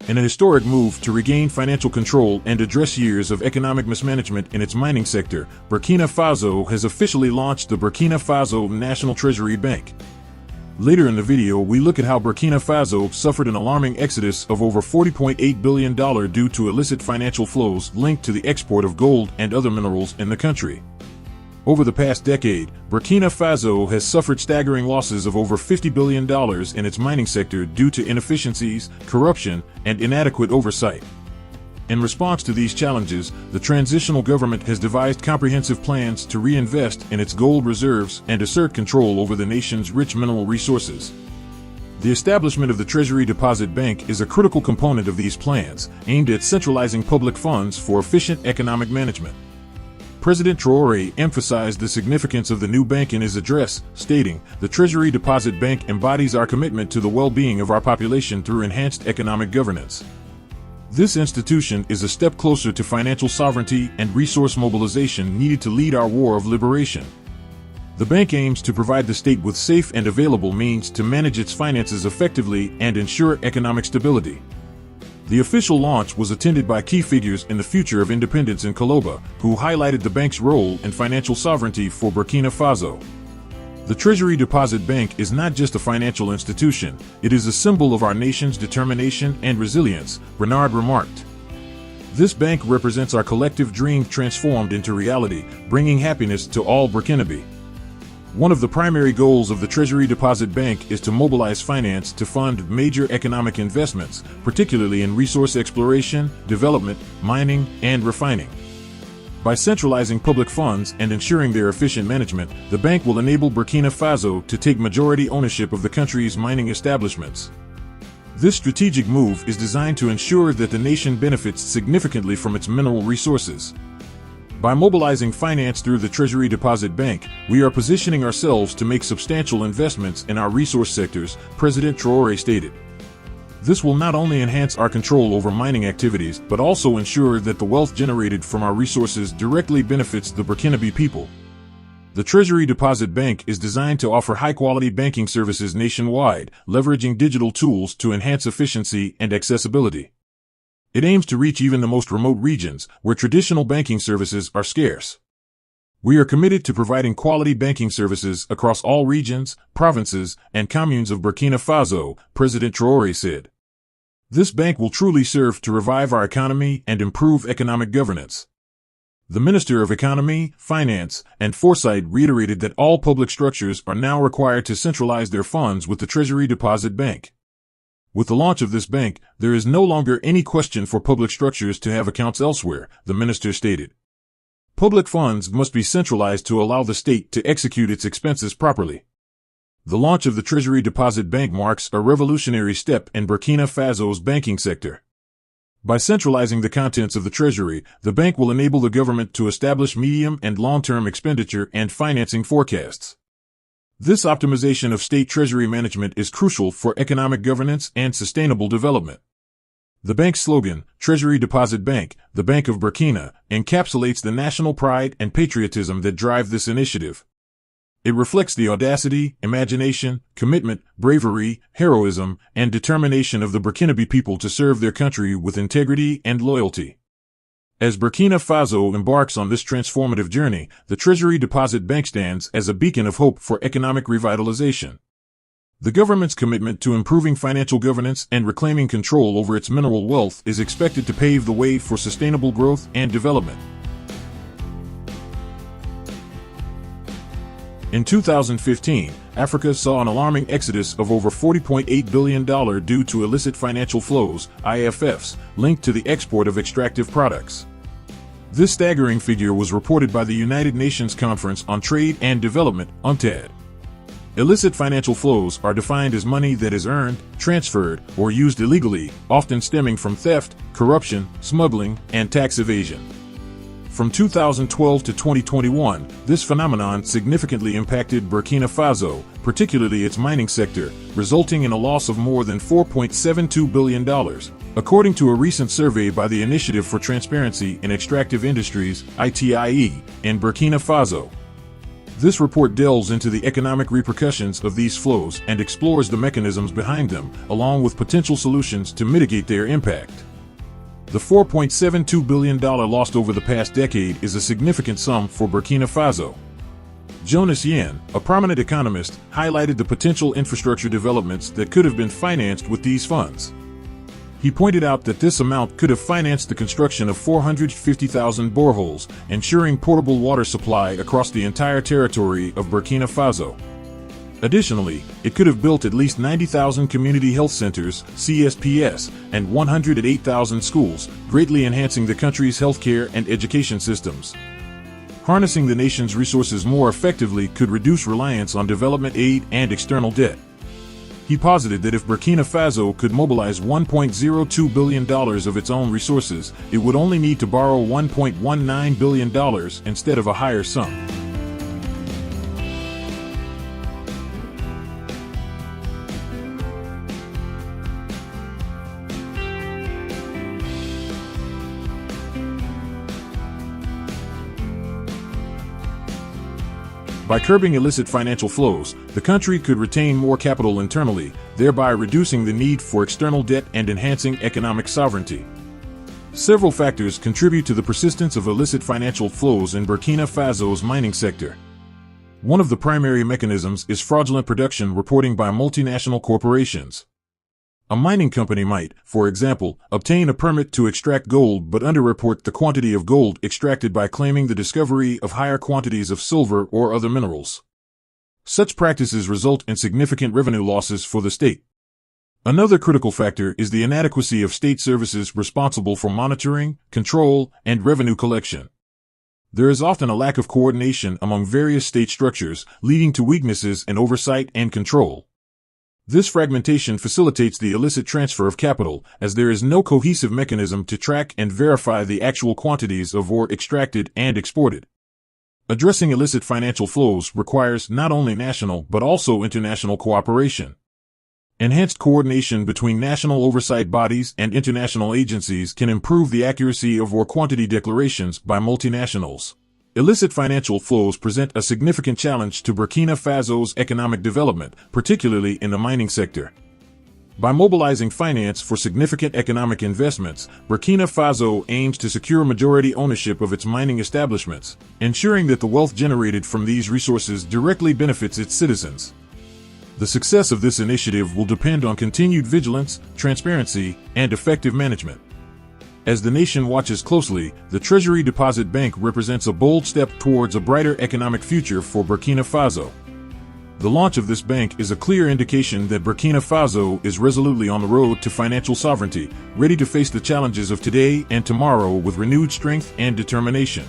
In a historic move to regain financial control and address years of economic mismanagement in its mining sector, Burkina Faso has officially launched the Burkina Faso National Treasury Bank. Later in the video, we look at how Burkina Faso suffered an alarming exodus of over $40.8 billion due to illicit financial flows linked to the export of gold and other minerals in the country. Over the past decade, Burkina Faso has suffered staggering losses of over $50 billion in its mining sector due to inefficiencies, corruption, and inadequate oversight. In response to these challenges, the transitional government has devised comprehensive plans to reinvest in its gold reserves and assert control over the nation's rich mineral resources. The establishment of the Treasury Deposit Bank is a critical component of these plans, aimed at centralizing public funds for efficient economic management. President Traoré emphasized the significance of the new bank in his address, stating, "The Treasury Deposit Bank embodies our commitment to the well-being of our population through enhanced economic governance." This institution is a step closer to financial sovereignty and resource mobilization needed to lead our war of liberation. The bank aims to provide the state with safe and available means to manage its finances effectively and ensure economic stability. The official launch was attended by key figures in the future of independence in Koloba, who highlighted the bank's role in financial sovereignty for Burkina Faso. The Treasury Deposit Bank is not just a financial institution, it is a symbol of our nation's determination and resilience, Bernard remarked. This bank represents our collective dream transformed into reality, bringing happiness to all Burkinabe. One of the primary goals of the Treasury Deposit Bank is to mobilize finance to fund major economic investments, particularly in resource exploration, development, mining, and refining. By centralizing public funds and ensuring their efficient management, the bank will enable Burkina Faso to take majority ownership of the country's mining establishments. This strategic move is designed to ensure that the nation benefits significantly from its mineral resources. By mobilizing finance through the Treasury Deposit Bank, we are positioning ourselves to make substantial investments in our resource sectors, President Traoré stated. This will not only enhance our control over mining activities, but also ensure that the wealth generated from our resources directly benefits the Burkinabe people. The Treasury Deposit Bank is designed to offer high-quality banking services nationwide, leveraging digital tools to enhance efficiency and accessibility. It aims to reach even the most remote regions, where traditional banking services are scarce. We are committed to providing quality banking services across all regions, provinces, and communes of Burkina Faso, President Traoré said. This bank will truly serve to revive our economy and improve economic governance. The Minister of Economy, Finance, and Foresight reiterated that all public structures are now required to centralize their funds with the Treasury Deposit Bank. With the launch of this bank, there is no longer any question for public structures to have accounts elsewhere, the minister stated. Public funds must be centralized to allow the state to execute its expenses properly. The launch of the Treasury Deposit Bank marks a revolutionary step in Burkina Faso's banking sector. By centralizing the contents of the Treasury, the bank will enable the government to establish medium and long-term expenditure and financing forecasts. This optimization of state treasury management is crucial for economic governance and sustainable development. The bank's slogan, Treasury Deposit Bank, the Bank of Burkina, encapsulates the national pride and patriotism that drive this initiative. It reflects the audacity, imagination, commitment, bravery, heroism, and determination of the Burkinabe people to serve their country with integrity and loyalty. As Burkina Faso embarks on this transformative journey, the Treasury Deposit Bank stands as a beacon of hope for economic revitalization. The government's commitment to improving financial governance and reclaiming control over its mineral wealth is expected to pave the way for sustainable growth and development. In 2015, Africa saw an alarming exodus of over $40.8 billion due to illicit financial flows, IFFs, linked to the export of extractive products. This staggering figure was reported by the United Nations Conference on Trade and Development, UNCTAD. Illicit financial flows are defined as money that is earned, transferred, or used illegally, often stemming from theft, corruption, smuggling, and tax evasion. From 2012 to 2021, this phenomenon significantly impacted Burkina Faso, particularly its mining sector, resulting in a loss of more than $4.72 billion, according to a recent survey by the Initiative for Transparency in Extractive Industries, ITIE, in Burkina Faso. This report delves into the economic repercussions of these flows and explores the mechanisms behind them, along with potential solutions to mitigate their impact. The $4.72 billion lost over the past decade is a significant sum for Burkina Faso. Jonas Yen, a prominent economist, highlighted the potential infrastructure developments that could have been financed with these funds. He pointed out that this amount could have financed the construction of 450,000 boreholes, ensuring portable water supply across the entire territory of Burkina Faso. Additionally, it could have built at least 90,000 community health centers, CSPS, and 108,000 schools, greatly enhancing the country's healthcare and education systems. Harnessing the nation's resources more effectively could reduce reliance on development aid and external debt. He posited that if Burkina Faso could mobilize $1.02 billion of its own resources, it would only need to borrow $1.19 billion instead of a higher sum. By curbing illicit financial flows, the country could retain more capital internally, thereby reducing the need for external debt and enhancing economic sovereignty. Several factors contribute to the persistence of illicit financial flows in Burkina Faso's mining sector. One of the primary mechanisms is fraudulent production reporting by multinational corporations. A mining company might, for example, obtain a permit to extract gold but underreport the quantity of gold extracted by claiming the discovery of higher quantities of silver or other minerals. Such practices result in significant revenue losses for the state. Another critical factor is the inadequacy of state services responsible for monitoring, control, and revenue collection. There is often a lack of coordination among various state structures, leading to weaknesses in oversight and control. This fragmentation facilitates the illicit transfer of capital, as there is no cohesive mechanism to track and verify the actual quantities of ore extracted and exported. Addressing illicit financial flows requires not only national but also international cooperation. Enhanced coordination between national oversight bodies and international agencies can improve the accuracy of ore quantity declarations by multinationals. Illicit financial flows present a significant challenge to Burkina Faso's economic development, particularly in the mining sector. By mobilizing finance for significant economic investments, Burkina Faso aims to secure majority ownership of its mining establishments, ensuring that the wealth generated from these resources directly benefits its citizens. The success of this initiative will depend on continued vigilance, transparency, and effective management. As the nation watches closely, the Treasury Deposit Bank represents a bold step towards a brighter economic future for Burkina Faso. The launch of this bank is a clear indication that Burkina Faso is resolutely on the road to financial sovereignty, ready to face the challenges of today and tomorrow with renewed strength and determination.